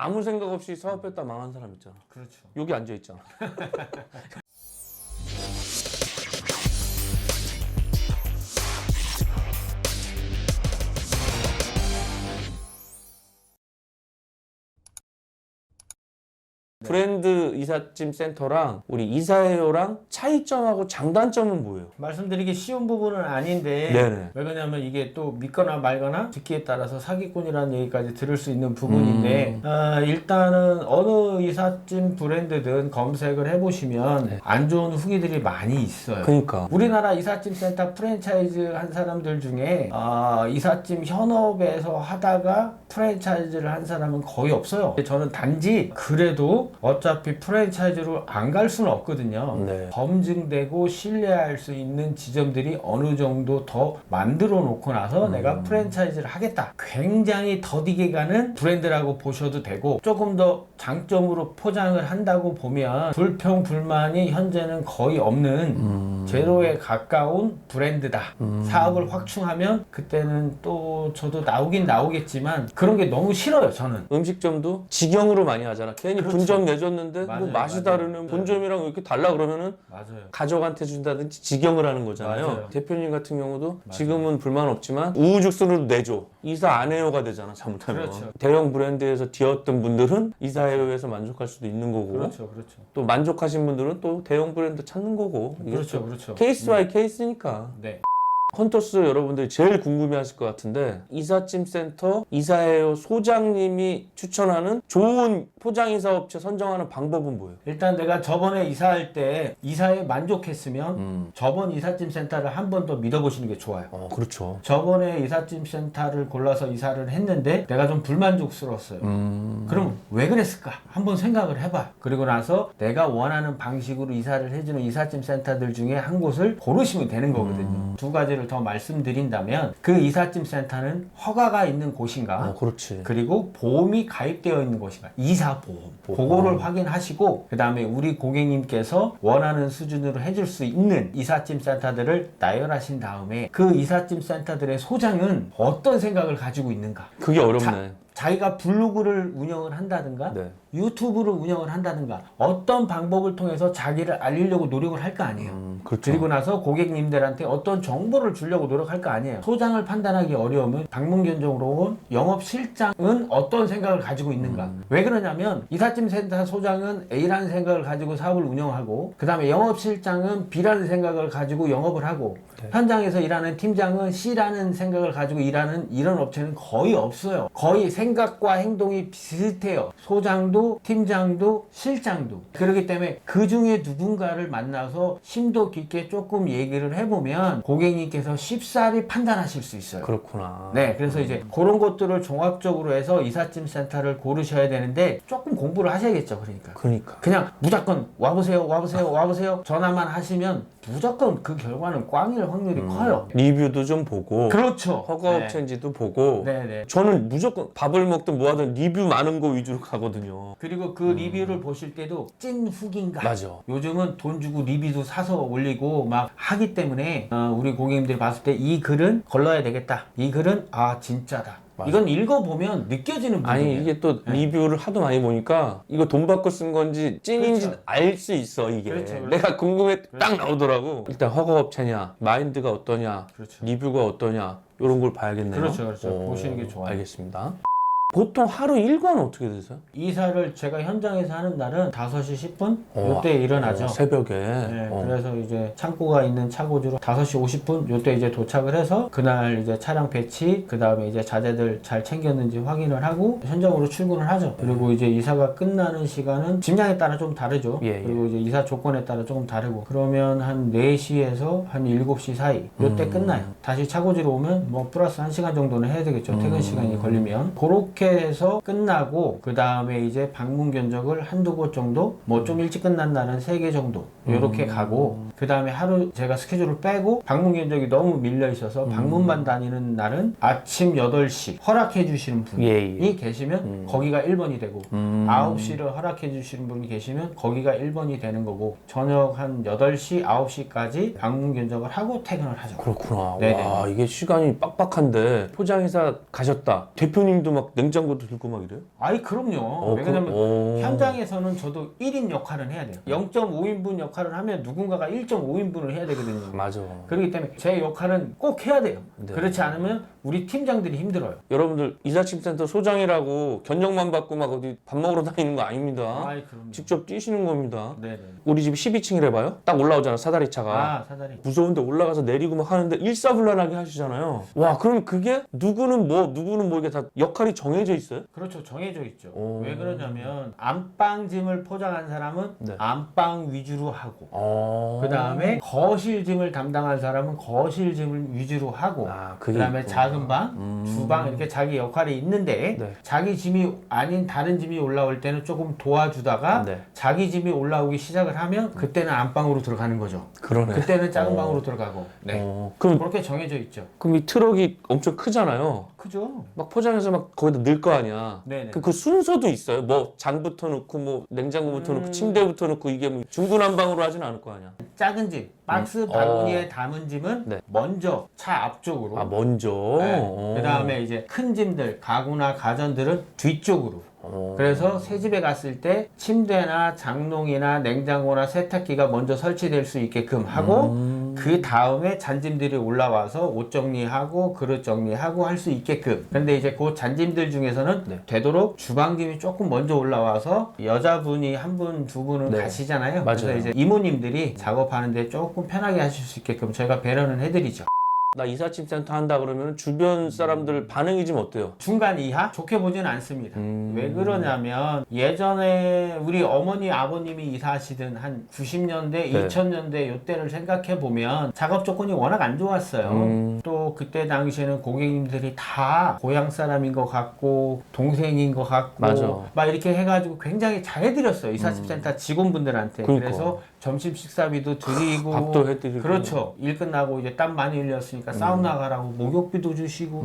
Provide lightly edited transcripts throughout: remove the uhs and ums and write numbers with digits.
아무 생각 없이 사업했다 망한 사람 있잖아. 그렇죠. 여기 앉아 있잖아. 브랜드 이삿짐 센터랑 우리 이사해요랑 차이점하고 장단점은 뭐예요? 말씀드리기 쉬운 부분은 아닌데 네네. 왜 그러냐면 이게 또 믿거나 말거나 듣기에 따라서 사기꾼이라는 얘기까지 들을 수 있는 부분인데 일단은 어느 이삿짐 브랜드든 검색을 해보시면 안 좋은 후기들이 많이 있어요. 그러니까 우리나라 이삿짐 센터 프랜차이즈 한 사람들 중에 이삿짐 현업에서 하다가 프랜차이즈를 한 사람은 거의 없어요. 저는 단지 그래도 어차피 프랜차이즈로 안 갈 수는 없거든요. 네. 검증되고 신뢰할 수 있는 지점들이 어느 정도 더 만들어 놓고 나서 내가 프랜차이즈를 하겠다. 굉장히 더디게 가는 브랜드라고 보셔도 되고 조금 더 장점으로 포장을 한다고 보면 불평불만이 현재는 거의 없는 제로에 가까운 브랜드다. 사업을 확충하면 그때는 또 저도 나오긴 나오겠지만 그런 게 너무 싫어요, 저는. 음식점도 직영으로 많이 하잖아. 괜히 그렇죠. 분점 내줬는데 맞아요, 뭐 맛이 맞아요. 다르는 네. 본점이랑 왜 이렇게 달라 그러면은 맞아요. 가족한테 준다든지 직영을 하는 거잖아요. 맞아요. 대표님 같은 경우도 지금은 불만 없지만 우후죽순으로 내줘. 이사 안 해요가 되잖아, 잘못하면. 그렇죠. 대형 브랜드에서 뒤었던 분들은 이사해요에서 만족할 수도 있는 거고 그렇죠, 그렇죠. 또 만족하신 분들은 또 대형 브랜드 찾는 거고 이게 그렇죠, 또 그렇죠. 케이스 바이 케이스니까. 네. 헌터스 여러분들이 제일 궁금해하실 것 같은데 이삿짐 센터 이사해요 소장님이 추천하는 좋은 포장이사 업체 선정하는 방법은 뭐예요? 일단 내가 저번에 이사할 때 이사에 만족했으면 저번 이삿짐 센터를 한 번 더 믿어보시는 게 좋아요. 그렇죠. 저번에 이삿짐 센터를 골라서 이사를 했는데 내가 좀 불만족스러웠어요. 그럼 왜 그랬을까? 한번 생각을 해봐. 그리고 나서 내가 원하는 방식으로 이사를 해주는 이삿짐 센터들 중에 한 곳을 고르시면 되는 거거든요. 두 가지를 더 말씀드린다면 그 이삿짐 센터는 허가가 있는 곳인가? 그렇지. 그리고 보험이 가입되어 있는 곳인가? 이사보험. 그거를 확인하시고 그 다음에 우리 고객님께서 원하는 수준으로 해줄 수 있는 이삿짐 센터들을 나열하신 다음에 그 이삿짐 센터들의 소장은 어떤 생각을 가지고 있는가? 그게 어렵네. 자기가 블로그를 운영을 한다든가 네. 유튜브를 운영을 한다든가 어떤 방법을 통해서 자기를 알리려고 노력을 할 거 아니에요. 그렇죠. 그리고 나서 고객님들한테 어떤 정보를 주려고 노력할 거 아니에요. 소장을 판단하기 어려우면 방문견적으로 온 영업실장은 어떤 생각을 가지고 있는가. 왜 그러냐면 이삿짐 센터 소장은 A라는 생각을 가지고 사업을 운영하고 그 다음에 영업실장은 B라는 생각을 가지고 영업을 하고 현장에서 일하는 팀장은 C라는 생각을 가지고 일하는 이런 업체는 거의 없어요. 거의 생각과 행동이 비슷해요. 소장도 팀장도 실장도. 그렇기 때문에 그 중에 누군가를 만나서 심도 깊게 조금 얘기를 해보면 고객님께서 쉽사리 판단하실 수 있어요. 그렇구나. 네, 그래서 이제 그런 것들을 종합적으로 해서 이삿짐 센터를 고르셔야 되는데 조금 공부를 하셔야겠죠. 그러니까 그냥 무조건 와보세요 전화만 하시면 무조건 그 결과는 꽝일 확률이 커요. 리뷰도 좀 보고 그렇죠. 허가업체인지도 보고 네네. 저는 무조건 밥을 먹든 뭐 하든 리뷰 많은 거 위주로 가거든요. 그리고 그 리뷰를 보실 때도 찐 후기인가? 맞아. 요즘은 돈 주고 리뷰도 사서 올리고 막 하기 때문에 우리 고객님들이 봤을 때 이 글은 걸러야 되겠다. 이 글은 진짜다. 맞아. 이건 읽어보면 느껴지는 부분이에요. 아니 이게 또 리뷰를 하도 많이 보니까 이거 돈 받고 쓴 건지 찐인지 그렇죠. 알 수 있어 이게. 그렇죠. 내가 궁금해 딱 나오더라고. 일단 허가업체냐, 마인드가 어떠냐, 그렇죠. 리뷰가 어떠냐 이런 걸 봐야겠네요. 그렇죠. 보시는 게 좋아요. 알겠습니다. 보통 하루 일과는 어떻게 되세요? 이사를 제가 현장에서 하는 날은 5시 10분? 요때 일어나죠. 새벽에. 네, 그래서 이제 창고가 있는 차고지로 5시 50분 요때 이제 도착을 해서 그날 이제 차량 배치 그 다음에 이제 자재들 잘 챙겼는지 확인을 하고 현장으로 출근을 하죠. 그리고 이제 이사가 끝나는 시간은 짐장에 따라 좀 다르죠. 그리고 이제 이사 조건에 따라 조금 다르고 그러면 한 4시에서 한 7시 사이 요때 끝나요. 다시 차고지로 오면 뭐 플러스 1시간 정도는 해야 되겠죠. 퇴근 시간이 걸리면 그렇게 해서 끝나고 그 다음에 이제 방문 견적을 한두 곳 정도 뭐 좀 일찍 끝난 날은 3개 정도 요렇게 가고 그 다음에 하루 제가 스케줄을 빼고 방문 견적이 너무 밀려 있어서 방문만 다니는 날은 아침 8시 허락해 주시는 분이 계시면 거기가 1번이 되고 9시를 허락해 주시는 분이 계시면 거기가 1번이 되는 거고 저녁 한 8시 9시까지 방문 견적을 하고 퇴근을 하죠. 그렇구나. 네네. 와 이게 시간이 빡빡한데 포장회사 가셨다. 대표님도 막 냉장고도 들고 막 이래요? 아이 그럼요. 왜냐면 현장에서는 저도 1인 역할은 해야 돼요. 0.5인분 역할을 하면 누군가가 1.5인분을 해야 되거든요. 맞아. 그렇기 때문에 제 역할은 꼭 해야 돼요. 네. 그렇지 않으면 우리 팀장들이 힘들어요. 여러분들 이삿짐센터 소장이라고 견적만 받고 막 어디 밥 먹으러 다니는 거 아닙니다. 아이 그럼요. 직접 뛰시는 겁니다. 네네. 우리 집이 12층이래 봐요. 딱 올라오잖아 사다리차가. 아 사다리. 무서운데 올라가서 내리고 막 하는데 일사불란하게 하시잖아요. 와, 그럼 그게 누구는 뭐 이게 다 역할이 정해져 있어요? 그렇죠. 정해져 있죠. 오. 왜 그러냐면 안방짐을 포장한 사람은 네. 안방 위주로 하고 그 그 다음에 거실짐을 담당한 사람은 거실짐을 위주로 하고 그게 그 다음에 있구나. 작은 방, 주방 이렇게 자기 역할이 있는데 네. 자기 짐이 아닌 다른 짐이 올라올 때는 조금 도와주다가 네. 자기 짐이 올라오기 시작을 하면 그때는 안방으로 들어가는 거죠. 그러네. 그때는 작은 방으로 들어가고 그럼 그렇게 정해져 있죠. 이 트럭이 엄청 크잖아요. 크죠? 막 포장해서 막 거기다 넣을 거 아니야. 네네. 그 순서도 있어요. 뭐 장부터 넣고 뭐 냉장고부터 넣고 침대부터 넣고 이게 뭐 중구난방으로 하진 않을 거 아니야. 작은 짐, 박스 바구니에 담은 짐은 네. 먼저 차 앞쪽으로. 먼저. 네. 그 다음에 이제 큰 짐들, 가구나 가전들은 뒤쪽으로. 그래서 새 집에 갔을 때 침대나 장롱이나 냉장고나 세탁기가 먼저 설치될 수 있게끔 하고 그 다음에 잔짐들이 올라와서 옷 정리하고 그릇 정리하고 할 수 있게끔. 근데 이제 그 잔짐들 중에서는 네. 되도록 주방짐이 조금 먼저 올라와서 여자분이 한 분, 두 분은 네. 가시잖아요. 맞아요. 그래서 이제 이모님들이 작업하는데 조금 편하게 하실 수 있게끔 저희가 배려는 해드리죠. 나 이삿짐 센터 한다 그러면 주변 사람들 반응이 좀 어때요? 중간 이하? 좋게 보지는 않습니다. 음. 왜 그러냐면 예전에 우리 어머니 아버님이 이사하시던 한 90년대, 네. 2000년대 요때를 생각해 보면 작업 조건이 워낙 안 좋았어요. 또 그때 당시에는 고객님들이 다 고향 사람인 것 같고 동생인 것 같고 맞아. 막 이렇게 해가지고 굉장히 잘해드렸어요. 이삿짐 센터 직원분들한테. 그러니까. 그래서 점심 식사비도 드리고 밥도 해드리고. 그렇죠. 일 끝나고 이제 땀 많이 흘렸으니까 사우나 가라고 목욕비도 주시고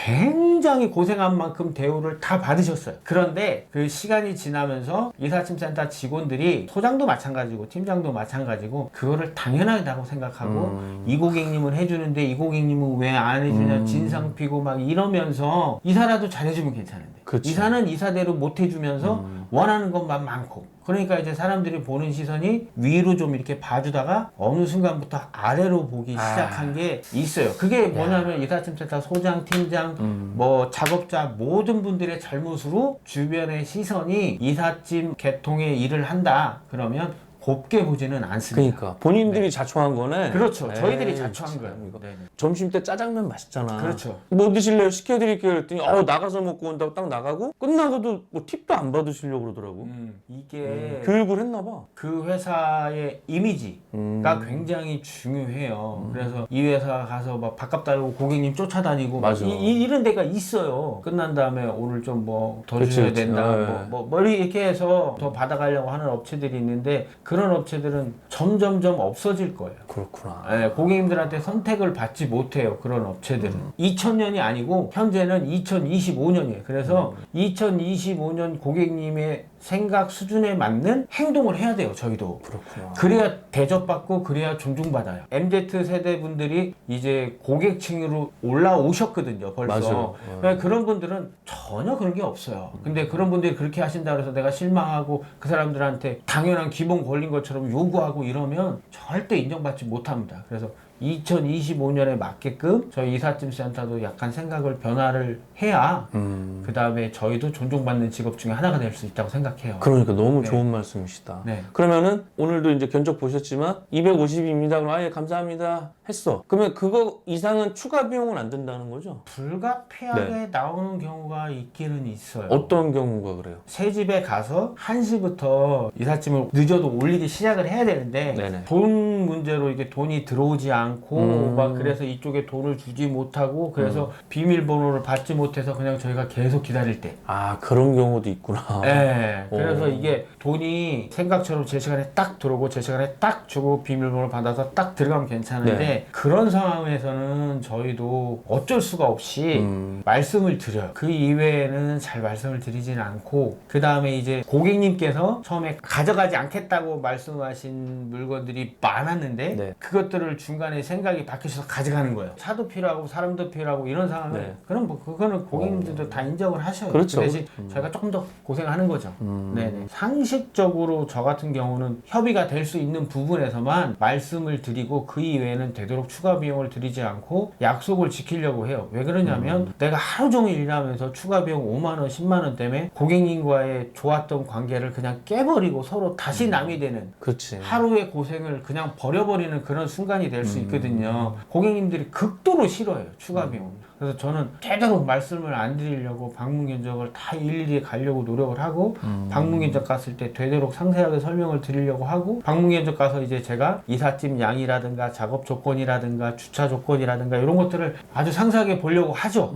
굉장히 고생한 만큼 대우를 다 받으셨어요. 그런데 그 시간이 지나면서 이삿짐 센터 직원들이 소장도 마찬가지고 팀장도 마찬가지고 그거를 당연하다고 생각하고 이 고객님은 해주는데 이 고객님은 왜 안 해주냐 진상 피고 막 이러면서 이사라도 잘해주면 괜찮은데 그치. 이사는 이사대로 못 해주면서 원하는 것만 많고 그러니까 이제 사람들이 보는 시선이 위로 좀 이렇게 봐주다가 어느 순간부터 아래로 보기 시작한 게 있어요. 그게 뭐냐면 이삿짐 센터 소장, 팀장, 뭐 작업자 모든 분들의 잘못으로 주변의 시선이 이삿짐 개통의 일을 한다. 그러면 곱게 보지는 않습니다. 그러니까 본인들이 자초한 거네. 그렇죠. 에이, 저희들이 자초한 진짜 거예요. 이거. 네네. 점심 때 짜장면 맛있잖아. 그렇죠. 뭐 드실래요? 시켜드릴게요. 그랬더니 나가서 먹고 온다고 딱 나가고 끝나고도 뭐 팁도 안 받으시려고 그러더라고. 이게 교육을 했나 봐. 그 회사의 이미지가 굉장히 중요해요. 그래서 이 회사 가서 막 밥값 달라고 고객님 쫓아다니고 맞아. 이런 데가 있어요. 끝난 다음에 오늘 좀 뭐 더 그치, 주셔야 그치. 된다. 네. 뭐 이렇게 해서 더 받아가려고 하는 업체들이 있는데 그런 업체들은 점점점 없어질 거예요. 그렇구나. 예, 고객님들한테 선택을 받지 못해요. 그런 업체들은. 2000년이 아니고 현재는 2025년이에요. 그래서 2025년 고객님의 생각 수준에 맞는 행동을 해야 돼요. 저희도. 그렇구나. 그래야 대접받고 그래야 존중받아요. MZ 세대 분들이 이제 고객층으로 올라오셨거든요. 벌써. 맞아요. 그러니까 그런 분들은 전혀 그런 게 없어요. 근데 그런 분들이 그렇게 하신다 그래서 내가 실망하고 그 사람들한테 당연한 기본 권리인 것처럼 요구하고 이러면 절대 인정받지 못합니다. 그래서 2025년에 맞게끔 저희 이삿짐 센터도 약간 생각을 변화를 해야 그 다음에 저희도 존중받는 직업 중에 하나가 될 수 있다고 생각해요. 그러니까 너무 네. 좋은 말씀이시다. 네. 그러면은 오늘도 이제 견적 보셨지만 250입니다. 그럼 아예 감사합니다 했어. 그러면 그거 이상은 추가 비용은 안 든다는 거죠? 불가피하게 나오는 경우가 있기는 있어요. 어떤 경우가 그래요? 새 집에 가서 1시부터 이삿짐을 늦어도 올리기 시작을 해야 되는데 네네. 돈 문제로 이게 돈이 들어오지 않고 막 그래서 이쪽에 돈을 주지 못하고 그래서 비밀번호를 받지 못해서 그냥 저희가 계속 기다릴 때 그런 경우도 있구나. 네, 그래서 이게 돈이 생각처럼 제 시간에 딱 들어오고 제 시간에 딱 주고 비밀번호를 받아서 딱 들어가면 괜찮은데 네. 그런 상황에서는 저희도 어쩔 수가 없이 말씀을 드려요. 그 이외에는 잘 말씀을 드리지는 않고 그 다음에 이제 고객님께서 처음에 가져가지 않겠다고 말씀하신 물건들이 많았는데 네. 그것들을 중간에 생각이 바뀌어서 가져가는 거예요. 차도 필요하고 사람도 필요하고 이런 상황을 네. 그럼 뭐 그거는 고객님들도 다 인정을 하셔요. 그렇죠. 그 대신 저희가 조금 더 고생하는 거죠. 네네. 상식적으로 저 같은 경우는 협의가 될 수 있는 부분에서만 말씀을 드리고 그 이외에는 되도록 추가 비용을 드리지 않고 약속을 지키려고 해요. 왜 그러냐면 내가 하루 종일 일하면서 추가 비용 5만 원, 10만 원 때문에 고객님과의 좋았던 관계를 그냥 깨버리고 서로 다시 남이 되는 그렇지. 하루의 고생을 그냥 버려버리는 그런 순간이 될 수 있거든요. 고객님들이 극도로 싫어해요. 추가 비용. 그래서 저는 제대로 말씀을 안 드리려고 방문 견적을 다 일일이 가려고 노력을 하고 방문 견적 갔을 때 되도록 상세하게 설명을 드리려고 하고 방문 견적 가서 이제 제가 이삿짐 양이라든가 작업 조건이라든가 주차 조건이라든가 이런 것들을 아주 상세하게 보려고 하죠.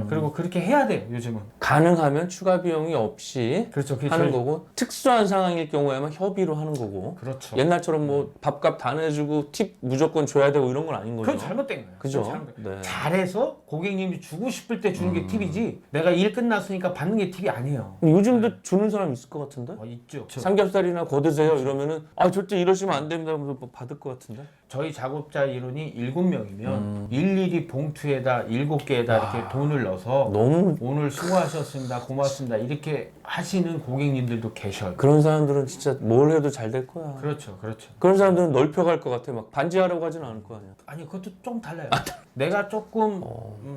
그리고 그렇게 해야 돼요. 요즘은. 가능하면 추가 비용이 없이 그렇죠. 그게 하는 제일- 거고 특수한 상황일 경우에만 협의로 하는 거고 그렇죠. 옛날처럼 뭐 밥값 다 내주고 팁 무조건 줘야 되고 이런 건 아닌 거죠. 그건 잘못된 거예요. 그죠? 그건 잘못된 거예요. 네. 잘해서 고객님이 주고 싶을 때 주는 게 팁이지 내가 일 끝났으니까 받는 게 팁이 아니에요. 요즘도 주는 사람 있을 것 같은데? 있죠. 삼겹살이나 거드세요 이러면은 아 절대 이러시면 안 됩니다 하면서 뭐 받을 것 같은데? 저희 작업자 인원이 7명이면 일일이 봉투에다 7개에다 이렇게 돈을 넣어서 너무 오늘 수고하셨습니다. 고맙습니다. 이렇게 하시는 고객님들도 계셔요. 그런 사람들은 진짜 뭘 해도 잘 될 거야. 그렇죠. 그렇죠. 그런 사람들은 넓혀갈 것 같아. 막 반지하려고 하지는 않을 거 아니야. 아니 그것도 좀 달라요. 내가 조금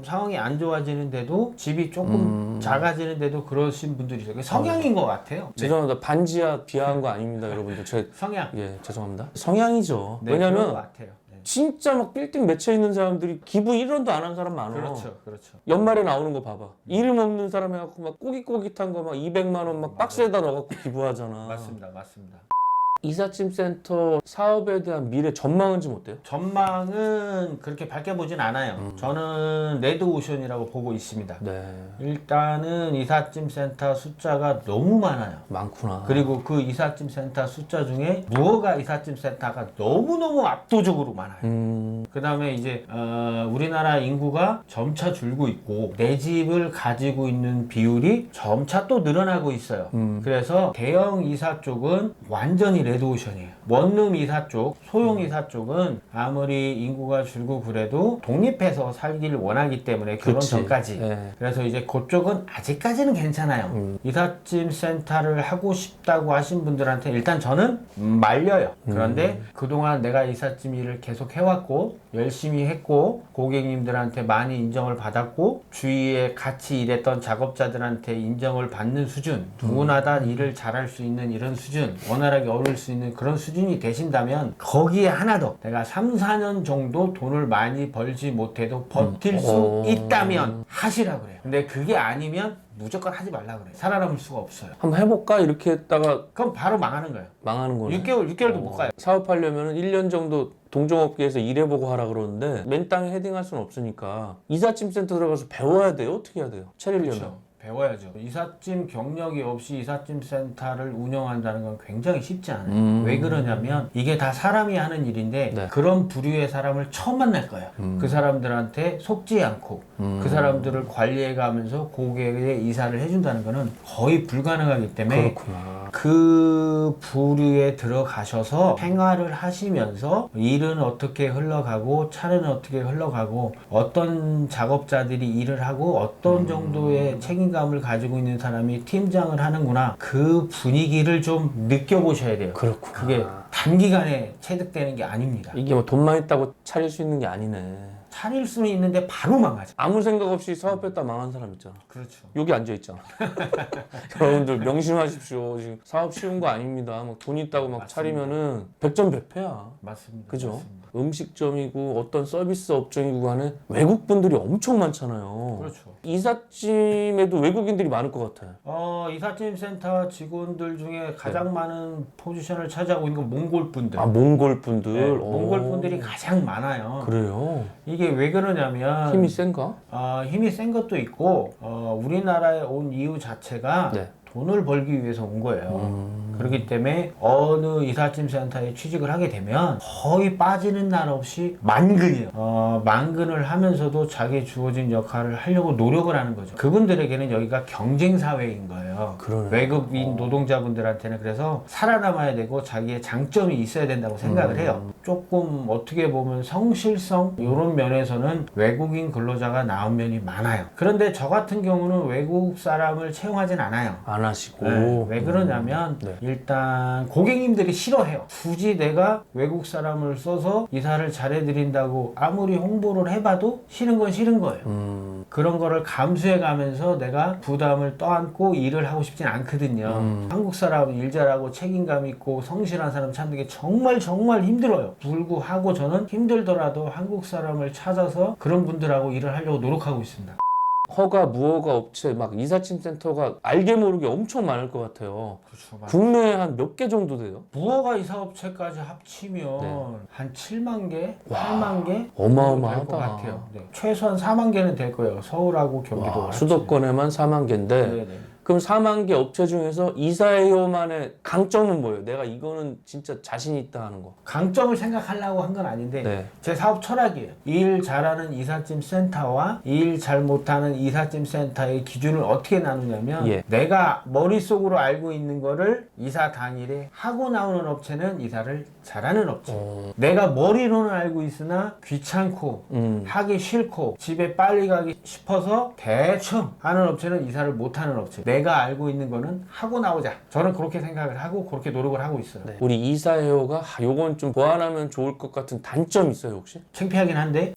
상황이 안 좋아지는데도 집이 조금 작아지는데도 그러신 분들이 있어요. 그게 성향인 것 같아요. 네. 죄송합니다. 반지하 비하한 거 아닙니다, 여러분들. 성향. 예, 죄송합니다. 성향이죠. 네, 그런 것 왜냐면 같아요. 네. 진짜 막 빌딩 맺혀 있는 사람들이 기부 1원도 안 한 사람 많아. 그렇죠. 그렇죠. 연말에 나오는 거 봐봐. 이름 없는 사람 해갖고 막 꼬깃꼬깃한 거 막 200만 원 막 박스에다 넣어갖고 기부하잖아. 맞습니다. 맞습니다. 이삿짐 센터 사업에 대한 미래 전망은 좀 어때요? 전망은 그렇게 밝혀보진 않아요. 저는 레드오션이라고 보고 있습니다. 네, 일단은 이삿짐 센터 숫자가 너무 많아요. 많구나. 그리고 그 이삿짐 센터 숫자 중에 무허가 이삿짐 센터가 너무너무 압도적으로 많아요. 그 다음에 이제 우리나라 인구가 점차 줄고 있고 내 집을 가지고 있는 비율이 점차 또 늘어나고 있어요. 그래서 대형 이사 쪽은 완전히 레드오션이에요. 원룸 이사 쪽, 소형 이사 쪽은 아무리 인구가 줄고 그래도 독립해서 살기를 원하기 때문에 결혼 그치. 전까지. 네. 그래서 이제 그쪽은 아직까지는 괜찮아요. 이삿짐 센터를 하고 싶다고 하신 분들한테 일단 저는 말려요. 그런데 그동안 내가 이삿짐 일을 계속 해왔고 열심히 했고 고객님들한테 많이 인정을 받았고 주위에 같이 일했던 작업자들한테 인정을 받는 수준 누구나 다 일을 잘할 수 있는 이런 수준 원활하게 어울릴 수 있는 그런 수준이 되신다면 거기에 하나 더 내가 3, 4년 정도 돈을 많이 벌지 못해도 버틸 수 있다면 하시라 그래요. 근데 그게 아니면 무조건 하지 말라 그래요. 살아남을 수가 없어요. 한번 해볼까? 이렇게 했다가 그럼 바로 망하는 거예요. 망하는 거네. 6개월도 못 가요. 사업하려면 1년 정도 동종업계에서 일해보고 하라 그러는데 맨 땅에 헤딩할 수는 없으니까 이삿짐 센터 들어가서 배워야 돼요? 어떻게 해야 돼요? 차리려면. 그렇죠. 배워야죠. 이삿짐 경력이 없이 이삿짐 센터를 운영한다는 건 굉장히 쉽지 않아요. 왜 그러냐면 이게 다 사람이 하는 일인데 네. 그런 부류의 사람을 처음 만날 거예요. 그 사람들한테 속지 않고 그 사람들을 관리해 가면서 고객의 이사를 해준다는 거는 거의 불가능하기 때문에 그렇구나. 그 부류에 들어가셔서 생활을 하시면서 일은 어떻게 흘러가고 차는 어떻게 흘러가고 어떤 작업자들이 일을 하고 어떤 정도의 책임감을 가지고 있는 사람이 팀장을 하는구나 그 분위기를 좀 느껴보셔야 돼요. 그렇구나. 그게 단기간에 체득되는 게 아닙니다. 이게 뭐 돈만 있다고 차릴 수 있는 게 아니네. 차릴 수는 있는데 바로 망하죠. 아무 생각 없이 사업했다 망한 사람 있잖아. 그렇죠. 여기 앉아 있잖아. 여러분들 명심하십시오. 지금 사업 쉬운 거 아닙니다. 막 돈 있다고 막 맞습니다. 차리면은 백전백패야. 맞습니다. 그죠? 맞습니다. 음식점이고 어떤 서비스 업종이고 간에 외국 분들이 엄청 많잖아요. 그렇죠. 이삿짐에도 외국인들이 많을 것 같아요. 이삿짐 센터 직원들 중에 가장 많은 포지션을 차지하고 있는 건 몽골 분들. 아 몽골 분들. 네, 몽골 분들이 가장 많아요. 그래요. 이게 왜 그러냐면 힘이 센가? 힘이 센 것도 있고 우리나라에 온 이유 자체가 네. 돈을 벌기 위해서 온 거예요. 그렇기 때문에 어느 이삿짐 센터에 취직을 하게 되면 거의 빠지는 날 없이 만근이에요. 만근을 하면서도 자기 주어진 역할을 하려고 노력을 하는 거죠. 그분들에게는 여기가 경쟁 사회인 거예요. 그러네. 외국인 노동자분들한테는 그래서 살아남아야 되고 자기의 장점이 있어야 된다고 생각을 해요. 조금 어떻게 보면 성실성 이런 면에서는 외국인 근로자가 나온 면이 많아요. 그런데 저 같은 경우는 외국 사람을 채용하진 않아요. 안 하시고. 네, 왜 그러냐면 네. 일단 고객님들이 싫어해요. 굳이 내가 외국 사람을 써서 이사를 잘해드린다고 아무리 홍보를 해봐도 싫은 건 싫은 거예요. 그런 거를 감수해 가면서 내가 부담을 떠안고 일을 하고 싶진 않거든요. 한국 사람 일 잘하고 책임감 있고 성실한 사람 찾는 게 정말 힘들어요. 불구하고 저는 힘들더라도 한국 사람을 찾아서 그런 분들하고 일을 하려고 노력하고 있습니다. 허가 무허가 업체 막 이삿짐 센터가 알게 모르게 엄청 많을 것 같아요. 그렇죠. 국내에 한 몇 개 정도 돼요? 무허가 이사업체까지 합치면 네. 한 7만 개, 와, 8만 개 어마어마하다. 될것 같아요. 네. 최소한 4만 개는 될 거예요. 서울하고 경기도. 와, 수도권에만 4만 개인데 네네. 그럼 4만 개 업체 중에서 이사해요만의 강점은 뭐예요? 내가 이거는 진짜 자신 있다 하는 거. 강점을 생각하려고 한 건 아닌데 네. 제 사업 철학이에요. 일 잘하는 이삿짐 센터와 일 잘 못하는 이삿짐 센터의 기준을 어떻게 나누냐면 예. 내가 머릿속으로 알고 있는 거를 이사 당일에 하고 나오는 업체는 이사를 잘하는 업체. 내가 머리로는 알고 있으나 귀찮고 하기 싫고 집에 빨리 가기 싶어서 대충 하는 업체는 이사를 못하는 업체. 내가 알고 있는 거는 하고 나오자. 저는 그렇게 생각을 하고 그렇게 노력을 하고 있어요. 네. 우리 이사해요가 요건 좀 보완하면 좋을 것 같은 단점 있어요 혹시? 창피하긴 한데